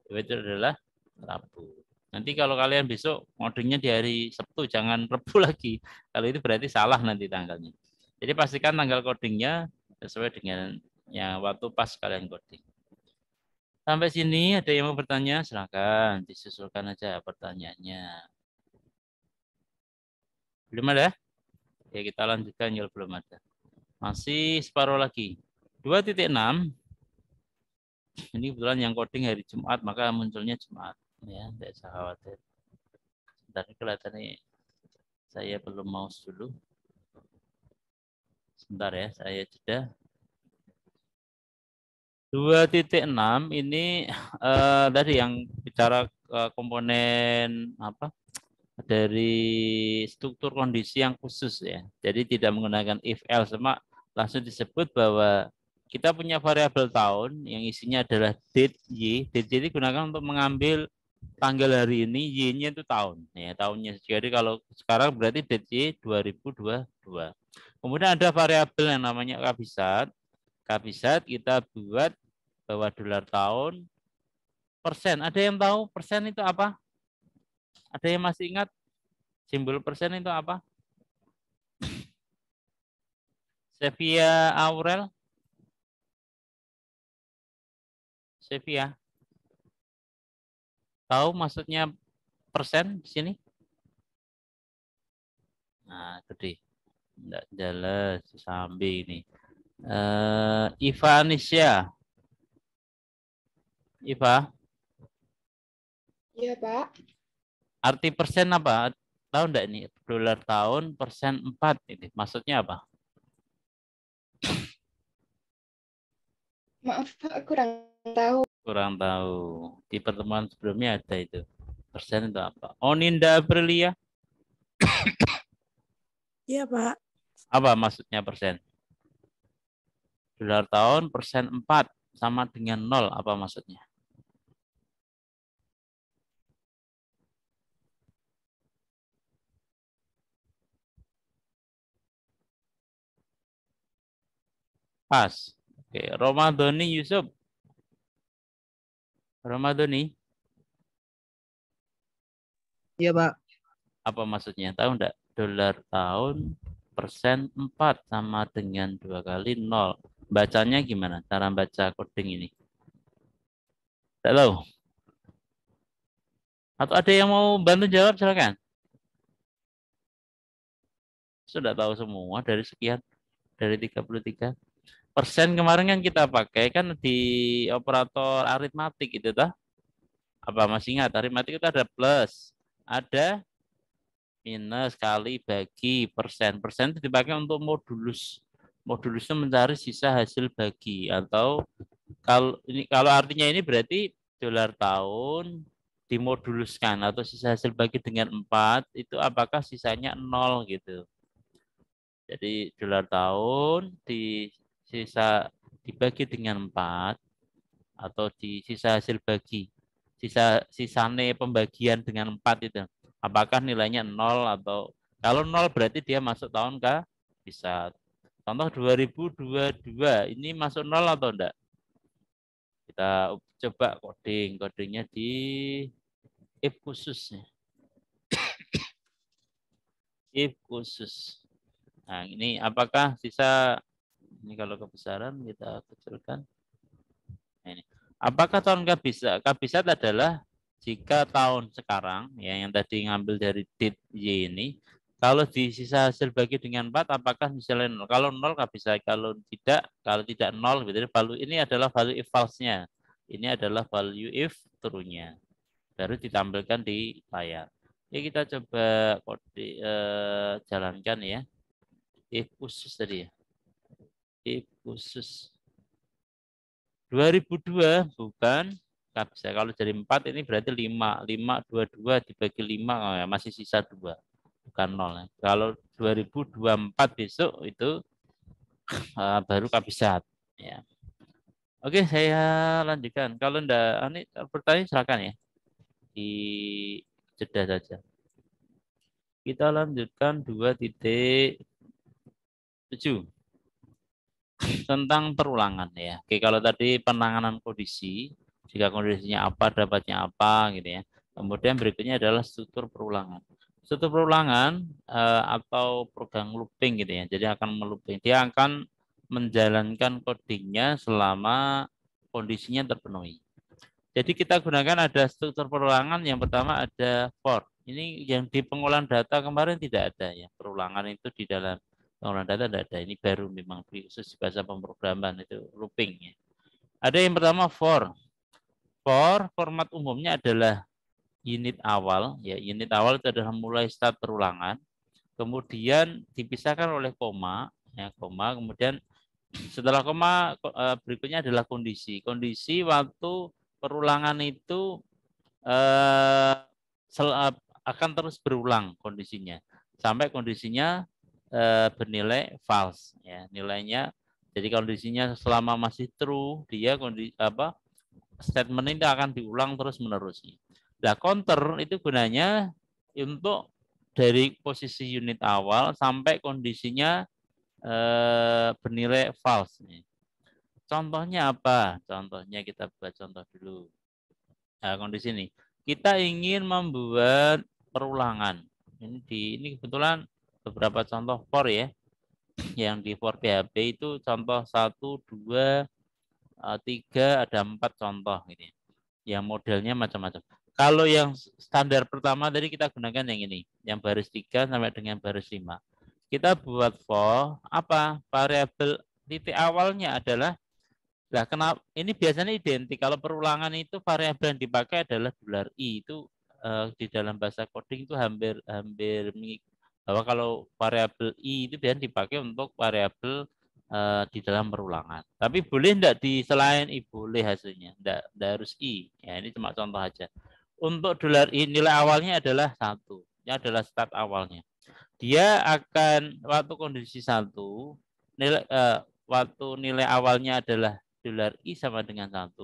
Wait itu adalah Rabu. Nanti kalau kalian besok ngodingnya di hari Sabtu, jangan Rabu lagi. Kalau itu berarti salah nanti tanggalnya. Jadi pastikan tanggal codingnya sesuai dengan yang waktu pas kalian coding. Sampai sini ada yang mau bertanya? Silakan disusulkan aja pertanyaannya. Belum ada? Ya kita lanjutkan kalau belum ada. Masih separuh lagi. 2.6. Ini kebetulan yang coding hari Jumat, maka munculnya Jumat. Ya, tidak usah khawatir. Sebentar kelihatannya saya belum mouse dulu. Sebentar ya, saya jeda. 2.6 ini tadi yang bicara komponen apa dari struktur kondisi yang khusus ya. Jadi tidak menggunakan if else, cuma langsung disebut bahwa kita punya variabel tahun yang isinya adalah date y. Date y digunakan untuk mengambil tanggal hari ini, y-nya itu tahun. Ya, tahunnya. Jadi kalau sekarang berarti date y 2022. Kemudian ada variabel yang namanya kabisat. Kabisat kita buat bahwa dolar tahun persen. Ada yang tahu persen itu apa? Ada yang masih ingat simbol persen itu apa? Sevia Aurel? Sevia? Tahu maksudnya persen di sini? Nah, gede. Enggak jelas sambil ini. Iva Anisya. Iva, Iya, Pak. arti persen apa? Tahu enggak ini? Dolar tahun persen 4 ini. Maksudnya apa? Maaf, Pak, kurang tahu. Kurang tahu. Di pertemuan sebelumnya ada itu. Persen itu apa? Oninda Aprilia. Iya, Pak. Apa maksudnya persen? Dolar tahun persen 4 sama dengan 0. Apa maksudnya? Pas. Oke, Romadhoni Yusuf. Romadhoni, Iya, Pak. apa maksudnya? Tahu enggak? Dolar tahun persen 4 sama dengan 2 kali 0. Bacanya gimana? Cara baca coding ini? Tidak tahu? Atau ada yang mau bantu jawab? Silakan. Sudah tahu semua dari sekian. Dari 33. Persen kemarin kan kita pakai kan di operator aritmatik itu toh. Apa masih ingat? Aritmatik itu ada plus, ada minus, kali, bagi, persen. Persen itu dipakai untuk modulus. Modulus itu mencari sisa hasil bagi atau kalau artinya ini berarti dolar tahun dimoduluskan atau sisa hasil bagi dengan 4 itu apakah sisanya 0 gitu. Jadi dolar tahun dibagi dengan 4 atau di sisa hasil bagi. Sisane pembagian dengan 4 itu. Apakah nilainya 0 atau kalau 0 berarti dia masuk tahun ke bisa. Contoh 2022 ini masuk 0 atau enggak? Kita coba coding. Codingnya di if khususnya. If khusus. Nah, ini apakah sisa ini kalau kebesaran kita kecilkan. Nah, ini. Apakah tahun kabisat? Kabisat adalah jika tahun sekarang ya yang tadi ngambil dari date Y ini kalau di sisa hasil bagi dengan 4 apakah misalnya 0? Kalau 0 kabisat, kalau tidak 0 gitu. Value ini adalah value if false-nya. Ini adalah value if true-nya. Baru ditampilkan di layar. Ya kita coba jalankan ya. If khusus tadi ya. If khusus 2002 bukan kabisat. Kalau jadi 4 ini berarti 5. 5, 22 dibagi 5 masih sisa 2. Bukan 0. Kalau 2024 besok itu baru kabisat. Ya. Oke, saya lanjutkan. Kalau enggak, ini bertanya silakan ya. Di jeda saja. Kita lanjutkan 2.7. tentang perulangan ya. Oke, kalau tadi penanganan kondisi, jika kondisinya apa, dapatnya apa gitu ya. Kemudian berikutnya adalah struktur perulangan. Struktur perulangan atau program looping gitu ya. Jadi akan melooping. Dia akan menjalankan codingnya selama kondisinya terpenuhi. Jadi kita gunakan ada struktur perulangan. Yang pertama ada for. Ini yang di pengolahan data kemarin tidak ada ya. Perulangan itu di dalam pengolahan data tidak ada. Ini baru memang khusus bahasa pemrograman itu looping ya. Ada yang pertama for. For format umumnya adalah unit awal ya. Unit awal itu adalah mulai start perulangan. Kemudian dipisahkan oleh koma ya, koma. Kemudian setelah koma berikutnya adalah kondisi. Kondisi waktu perulangan itu akan terus berulang kondisinya sampai kondisinya bernilai false ya, nilainya. Jadi kondisinya selama masih true, dia statement ini akan diulang terus menerus. Nah, counter itu gunanya untuk dari posisi unit awal sampai kondisinya bernilai false. Contohnya apa? Contohnya kita buat contoh dulu. Nah, kondisi ini. Kita ingin membuat perulangan. Ini kebetulan beberapa contoh for ya. Yang di for PHP itu contoh 1, 2, 3, ada 4 contoh gitu ya. Yang modelnya macam-macam. Kalau yang standar pertama tadi kita gunakan yang ini, yang baris 3 sampai dengan baris 5. Kita buat for apa? Variabel titik awalnya adalah, nah, kenapa ini biasanya identik. Kalau perulangan itu variabel yang dipakai adalah $i. Itu di dalam bahasa coding itu hampir bahwa kalau variabel i itu biasanya dipakai untuk variabel di dalam perulangan. Tapi boleh enggak di selain i? Boleh hasilnya. Enggak harus i. Ya, ini cuma contoh aja. Untuk $i nilai awalnya adalah 1. Ini adalah start awalnya. Dia akan waktu kondisi 1 nilai waktu nilai awalnya adalah $i sama dengan 1.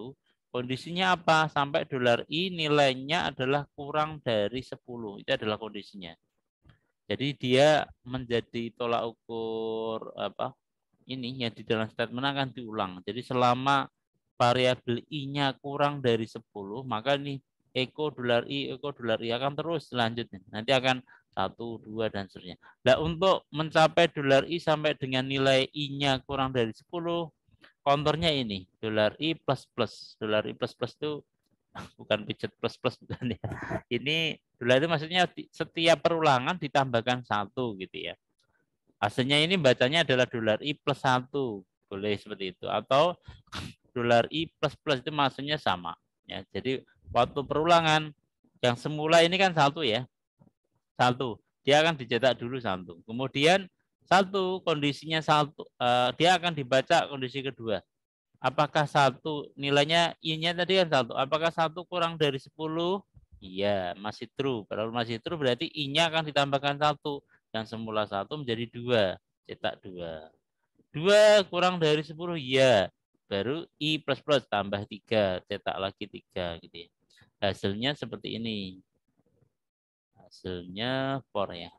Kondisinya apa? Sampai $i nilainya adalah kurang dari 10. Itu adalah kondisinya. Jadi dia menjadi tolak ukur apa? Ini yang di dalam statement akan diulang. Jadi selama variabel i-nya kurang dari 10, maka ini echo $i akan terus selanjutnya. Nanti akan 1, 2 dan seterusnya. Nah, untuk mencapai $i sampai dengan nilai i-nya kurang dari 10, counternya ini $i plus plus. $i plus plus itu bukan pijat plus plus bukan ya. Ini $i itu maksudnya setiap perulangan ditambahkan 1 gitu ya. Hasilnya ini bacanya adalah $i plus 1. Boleh seperti itu. Atau $i plus plus itu maksudnya sama. Ya, jadi waktu perulangan yang semula ini kan 1 ya. 1. Dia akan dicetak dulu 1. Kemudian 1 kondisinya 1 dia akan dibaca kondisi kedua. Apakah 1 nilainya i-nya tadi kan 1. Apakah 1 kurang dari 10? Iya, masih true. Kalau masih true berarti i-nya akan ditambahkan 1. Yang semula 1 menjadi 2. Cetak 2. 2 kurang dari 10? Iya. Baru i plus plus tambah 3. Cetak lagi 3 gitu ya. Hasilnya seperti ini. Hasilnya for ya.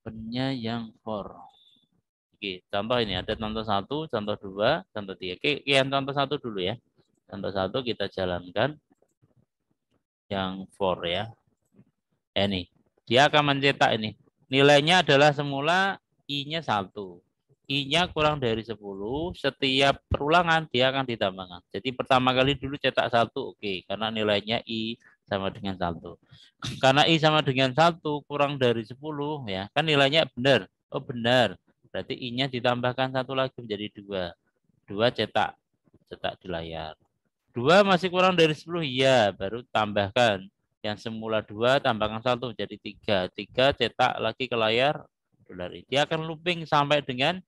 Nya yang for. Oke, contoh ini ada contoh 1, contoh 2, contoh 3. Oke, yang contoh 1 dulu ya. Contoh 1 kita jalankan yang for ya. Ini. Dia akan mencetak ini. Nilainya adalah semula i-nya 1. I-nya kurang dari 10, setiap perulangan dia akan ditambahkan. Jadi pertama kali dulu cetak 1, oke, karena nilainya i sama dengan 1. Karena i sama dengan 1 kurang dari 10 ya, kan nilainya benar. Oh benar. Berarti i-nya ditambahkan 1 lagi menjadi 2. 2 cetak di layar. 2 masih kurang dari 10, ya, baru tambahkan. Yang semula 2 tambahkan 1 jadi 3. 3 cetak lagi ke layar $i. Dia akan looping sampai dengan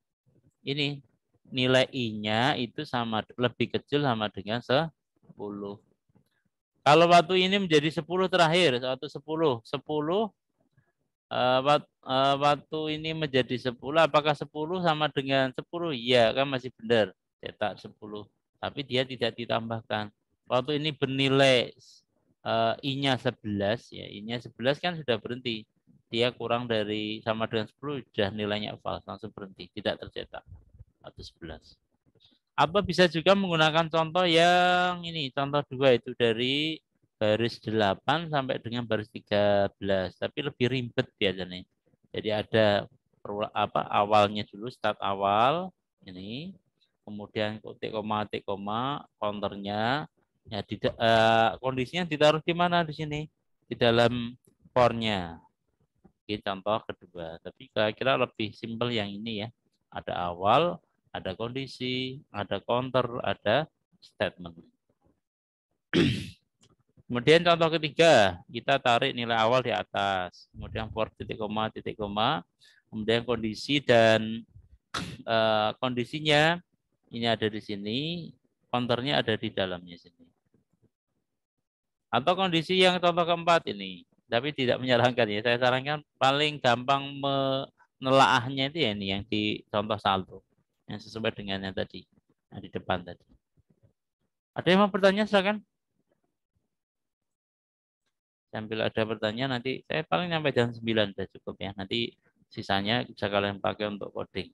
ini nilai i-nya itu sama lebih kecil sama dengan 10. Kalau waktu ini menjadi 10 terakhir, waktu 10 waktu ini menjadi 10, apakah 10 sama dengan 10? Iya, kan masih benar. Cetak 10. Tapi dia tidak ditambahkan. Waktu ini bernilai i-nya 11 ya, i-nya 11 kan sudah berhenti. dia kurang dari sama dengan 10 sudah nilainya false, langsung berhenti, tidak tercetak atau 11. Apa bisa juga menggunakan contoh yang ini, contoh 2 itu dari baris 8 sampai dengan baris 13, tapi lebih ribet biasanya. Jadi ada awalnya dulu, start awal ini, kemudian titik koma, counternya, ya kondisinya ditaruh di mana di sini, di dalam for-nya. Ini contoh kedua, tapi kira-kira lebih simpel yang ini ya. Ada awal, ada kondisi, ada counter, ada statement. Kemudian contoh ketiga, kita tarik nilai awal di atas, kemudian for titik koma, kemudian kondisi dan kondisinya ini ada di sini, counternya ada di dalamnya sini. Atau kondisi yang contoh keempat ini, tapi tidak menyarankan ya. Saya sarankan paling gampang menelaahnya itu ya ini yang di contoh saldo, yang sesuai dengan yang tadi, yang di depan tadi. Ada yang mau bertanya silakan. Sambil ada pertanyaan nanti saya paling sampai jam 9 sudah cukup ya. Nanti sisanya bisa kalian pakai untuk coding.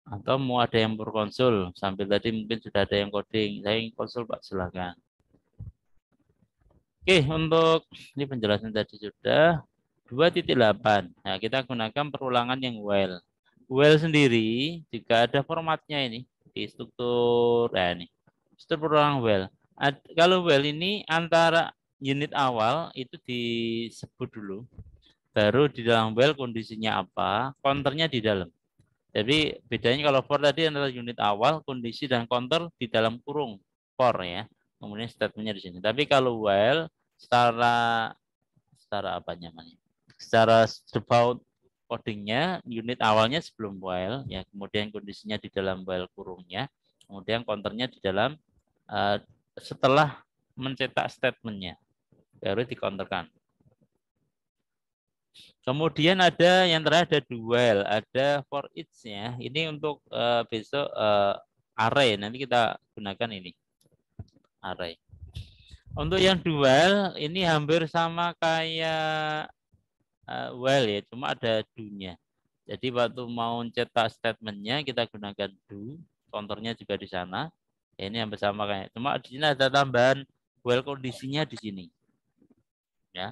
Atau mau ada yang berkonsul sambil tadi mungkin sudah ada yang coding. Saya ingin konsul Pak silakan. Oke, untuk ini penjelasan tadi sudah 2.8. Nah, kita gunakan perulangan yang while. While sendiri juga ada formatnya ini di struktur ini. Struktur perulangan while. Kalau while ini antara unit awal itu disebut dulu. Baru di dalam while kondisinya apa, counternya di dalam. Jadi bedanya kalau for tadi antara unit awal, kondisi dan counter di dalam kurung for ya. Kemudian statementnya di sini. Tapi kalau while secara apa namanya? Secara default codingnya unit awalnya sebelum while ya, kemudian kondisinya di dalam while kurungnya, kemudian counternya di dalam setelah mencetak statementnya baru dikonterkan. Kemudian ada yang terakhir ada dual, ada for each-nya. Ini untuk besok array. Nanti kita gunakan ini array. Untuk yang dual ini hampir sama kayak while ya, cuma ada do-nya. Jadi waktu mau cetak statementnya kita gunakan do, counternya juga di sana. Ya, ini hampir sama kayak. Cuma di sini ada tambahan while kondisinya di sini. Ya.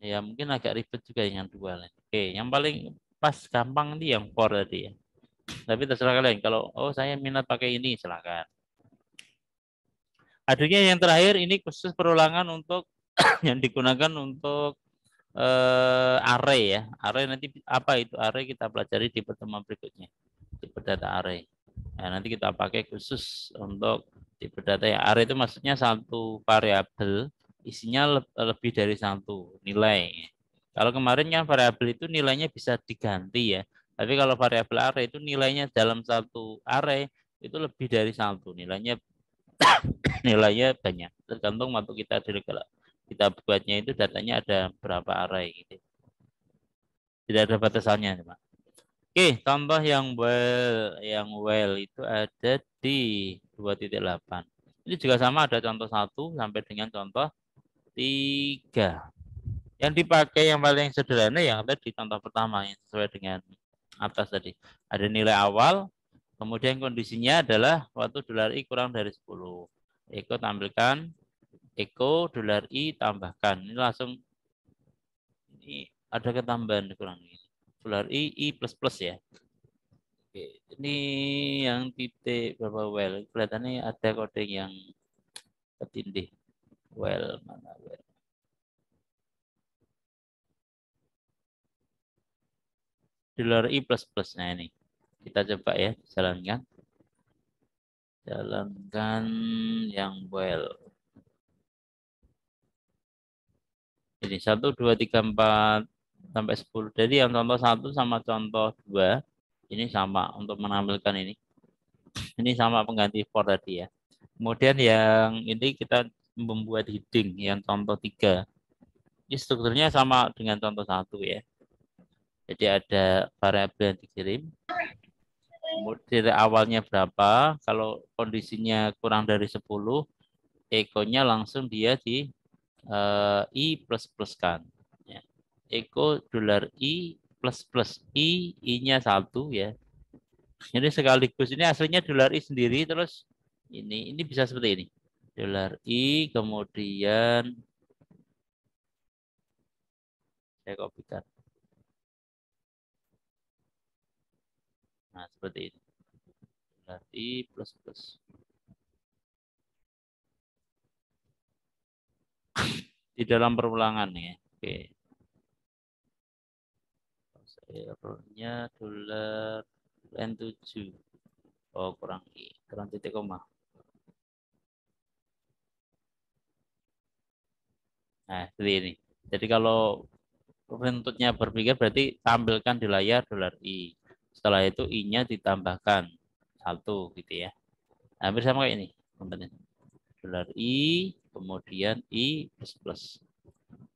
Ya mungkin agak ribet juga yang dual. Oke, yang paling pas gampang nih yang for tadi ya. Tapi terserah kalian. Kalau saya minat pakai ini silakan. Adanya yang terakhir ini khusus perulangan untuk yang digunakan untuk array ya. Array nanti apa itu array kita pelajari di pertemuan berikutnya. Tipe data array. Nah, nanti kita pakai khusus untuk tipe data ya. Array itu maksudnya satu variabel isinya lebih dari satu nilai. Kalau kemarin kan variabel itu nilainya bisa diganti ya. Tapi kalau variabel array itu nilainya dalam satu array itu lebih dari satu. Nilainya banyak. Tergantung waktu kita buatnya itu datanya ada berapa array gitu. Tidak ada batasannya, Pak. Oke, contoh yang well itu ada di 2.8. Ini juga sama, ada contoh 1 sampai dengan contoh 3. Yang dipakai yang paling sederhana yang tadi contoh pertama yang sesuai dengan atas tadi. Ada nilai awal, kemudian kondisinya adalah waktu $i kurang dari 10. Echo tampilkan, echo $i tambahkan. Ini langsung ini ada ketambahan kurang ini. $i plus plus ya. Oke, ini yang titik berapa well. Kelihatannya ada kode yang ketindih. Well, mana well. $i plus plus. Nah ini. Kita coba ya, jalankan. Jalankan yang well. Ini 1, 2, 3, 4 sampai 10. Jadi yang contoh 1 sama contoh 2 ini sama untuk menampilkan ini. Ini sama pengganti for tadi ya. Kemudian yang ini kita membuat heading yang contoh 3. Ini strukturnya sama dengan contoh 1 ya. Jadi ada variabel yang dikirim. Dari awalnya berapa, kalau kondisinya kurang dari 10, echo-nya langsung dia di i plus plus kan. Eko dolar I plus I-nya 1 ya. Jadi sekaligus ini aslinya dolar I sendiri, terus ini bisa seperti ini. Dolar I, kemudian saya kopikan. Nah, seperti ini. Dolar I plus. Di dalam perulangan ya. Oke. Errornya dolar N7. Oh, kurang titik koma. Nah, seperti ini. Jadi kalau runtutnya berpikir berarti tampilkan di layar dolar I. Setelah itu I-nya ditambahkan 1 gitu ya. Hampir sama kayak ini. Dolar I, kemudian I plus.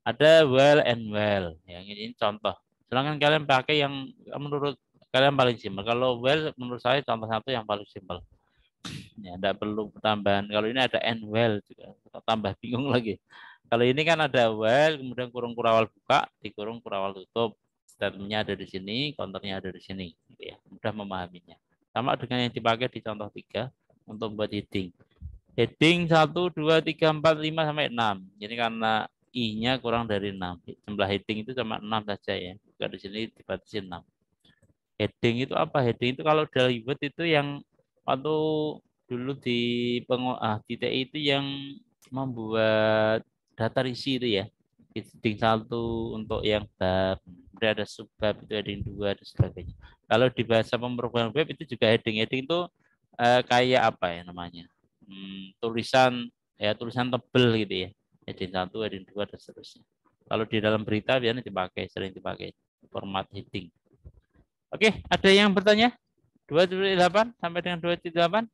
Ada well and well. Yang ini contoh. Silahkan kalian pakai yang menurut kalian paling simpel. Kalau well menurut saya contoh satu yang paling simpel. Ya, tidak perlu tambahan. Kalau ini ada and well juga, tambah bingung lagi. Kalau ini kan ada well, kemudian kurung kurawal buka, dikurung kurawal tutup. Statementnya ada di sini, counternya ada di sini. Gitu ya. Mudah memahaminya. Sama dengan yang dipakai di contoh 3 untuk buat heading. Heading 1, 2, 3, 4, 5, sampai 6. Jadi karena I-nya kurang dari 6. Jumlah heading itu cuma 6 saja ya. Bukan di sini dibatasi 6. Heading itu apa? Heading itu kalau dari Word itu yang waktu dulu di TI itu yang membuat data isi itu ya. Heading 1 untuk yang bab, kemudian ada subbab itu heading 2 dan sebagainya. Kalau di bahasa pemrograman web itu juga heading itu kayak apa ya namanya? Tulisan tulisan tebel gitu ya. Heading 1, heading 2 dan seterusnya. Kalau di dalam berita biasanya sering dipakai format heading. Oke, ada yang bertanya? 2.8 sampai dengan 2.8?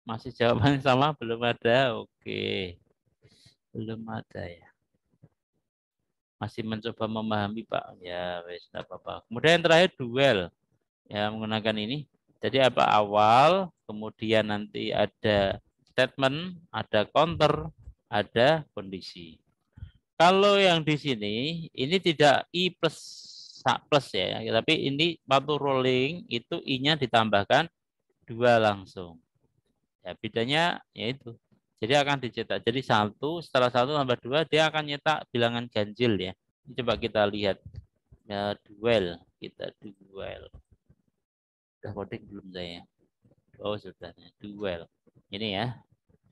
Masih jawabannya sama? Belum ada? Oke. Belum ada ya. Masih mencoba memahami Pak. Ya, wes tidak apa-apa. Kemudian yang terakhir duel. Ya, menggunakan ini. Jadi apa awal, kemudian nanti ada statement, ada counter, ada kondisi. Kalau yang di sini, ini tidak I plus ya, tapi ini waktu rolling itu I-nya ditambahkan 2 langsung. Ya, bedanya yaitu. Jadi akan dicetak. Jadi 1 setelah 1 tambah 2 dia akan nyetak bilangan ganjil ya. Coba kita lihat. Ya, duel. Kita duel. Sudah coding belum saya? Oh, sudah. Duel. Ini ya.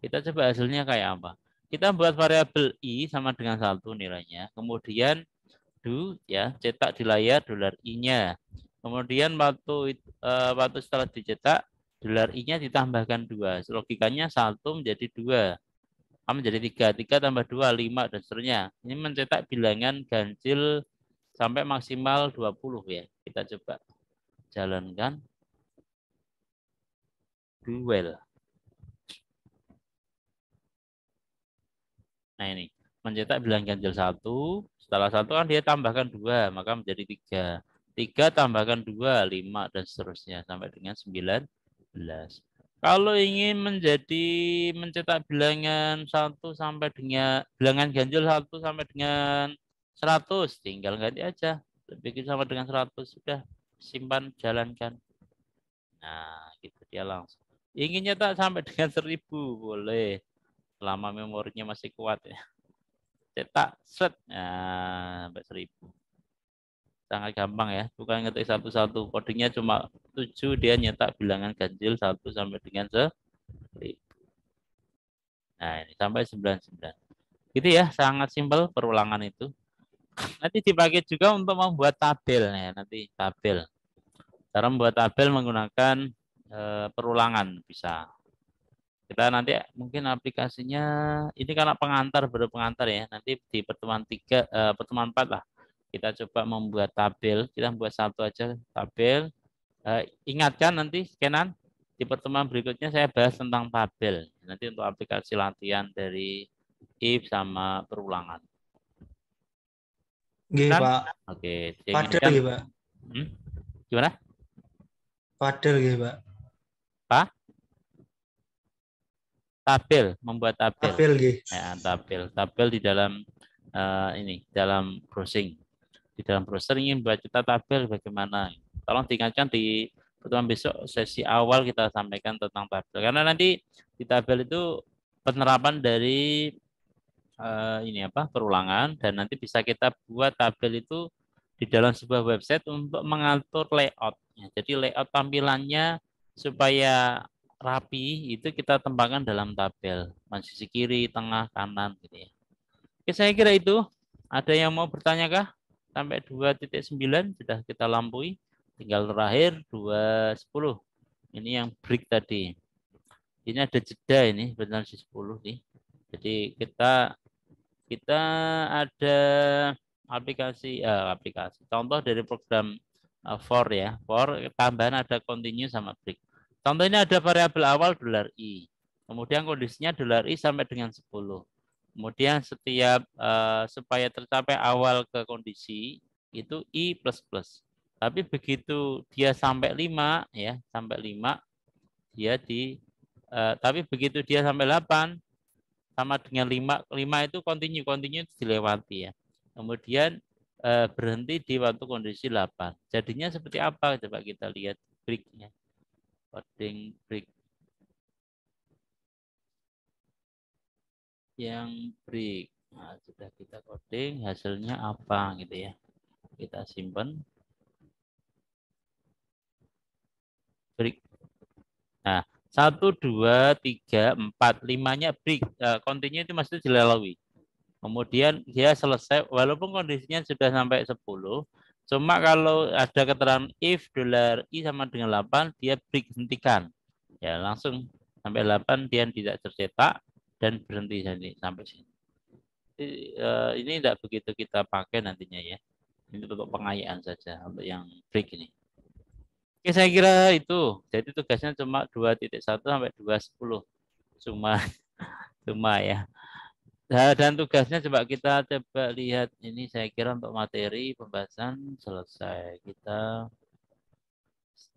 Kita coba hasilnya kayak apa. Kita buat variabel I sama dengan 1 nilainya. Kemudian ya cetak di layar dolar I-nya. Kemudian waktu setelah dicetak dolar I-nya ditambahkan 2. Logikanya 1 menjadi 2. Menjadi 3. 3 tambah 2, 5 dan seterusnya. Ini mencetak bilangan ganjil sampai maksimal 20 ya. Kita coba jalankan duel. Nah ini mencetak bilangan ganjil 1. Setelah 1 kan dia tambahkan 2, maka menjadi 3. 3 tambahkan 2, 5 dan seterusnya sampai dengan 19. Kalau ingin mencetak bilangan 1 sampai dengan bilangan ganjil 1 sampai dengan 100, tinggal ganti aja. Bikin sama dengan 100 sudah, simpan, jalankan. Nah, gitu dia langsung. Ingin nyetak sampai dengan 1000 boleh. Selama memorinya masih kuat ya. Cetak set sampai 1000. Sangat gampang ya, bukan ngetik satu-satu. Kodenya cuma 7, dia nyetak bilangan ganjil 1 sampai dengan 1000. Nah, ini sampai 99. Gitu ya, sangat simpel perulangan itu. Nanti dipakai juga untuk membuat tabel ya, nanti tabel. Cara membuat tabel menggunakan perulangan bisa. Kita nanti mungkin aplikasinya ini karena baru pengantar ya. Nanti di pertemuan 4 lah. Kita coba membuat tabel. Kita membuat satu aja tabel. Ingatkan nanti scanan di pertemuan berikutnya saya bahas tentang tabel. Nanti untuk aplikasi latihan dari if sama perulangan. Nggih, Pak. Oke, Padel nggih, Pak. Gimana? Padel nggih, Pak. Pak? Tabel, membuat tabel. Tabel nggih. Ya, tabel di dalam ini dalam browsing. Di dalam browser ingin buat kita tabel bagaimana. Tolong diingatkan di pertemuan besok sesi awal kita sampaikan tentang tabel. Karena nanti di tabel itu penerapan dari perulangan, dan nanti bisa kita buat tabel itu di dalam sebuah website untuk mengatur layout. Jadi layout tampilannya supaya rapi itu kita tempatkan dalam tabel, sisi kiri, tengah, kanan gitu ya. Oke, saya kira itu. Ada yang mau bertanya kah? Sampai 2.9 sudah kita lampaui. Tinggal terakhir 2.10. Ini yang break tadi. Ini ada jeda ini benar 10 nih. Jadi kita ada aplikasi contoh dari program for ya. For tambahan ada continue sama break. Contohnya ada variabel awal $i. Kemudian kondisinya $i sampai dengan 10. Kemudian setiap supaya tercapai awal ke kondisi itu i plus plus. Tapi begitu dia sampai 5 ya, sampai 5 dia tapi begitu dia sampai 8 sama dengan 5 itu continue itu dilewati ya. Kemudian berhenti di waktu kondisi 8. Jadinya seperti apa? Coba kita lihat breaknya. Coding break. Yang break. Nah, sudah kita coding, hasilnya apa gitu ya. Kita simpan. Break. Nah, 1, 2, 3, 4, 5-nya break. Continue itu maksudnya dilalui. Kemudian dia selesai, walaupun kondisinya sudah sampai 10, cuma kalau ada keterangan if $i sama dengan 8, dia break, hentikan. Ya, langsung sampai 8 dia tidak tercetak dan berhenti sampai sini. Ini tidak begitu kita pakai nantinya ya. Ini untuk pengayaan saja untuk yang break ini. Oke, saya kira itu. Jadi tugasnya cuma 2.1 sampai 2.10. Cuma ya. Nah, dan tugasnya coba kita lihat ini, saya kira untuk materi pembahasan selesai. Kita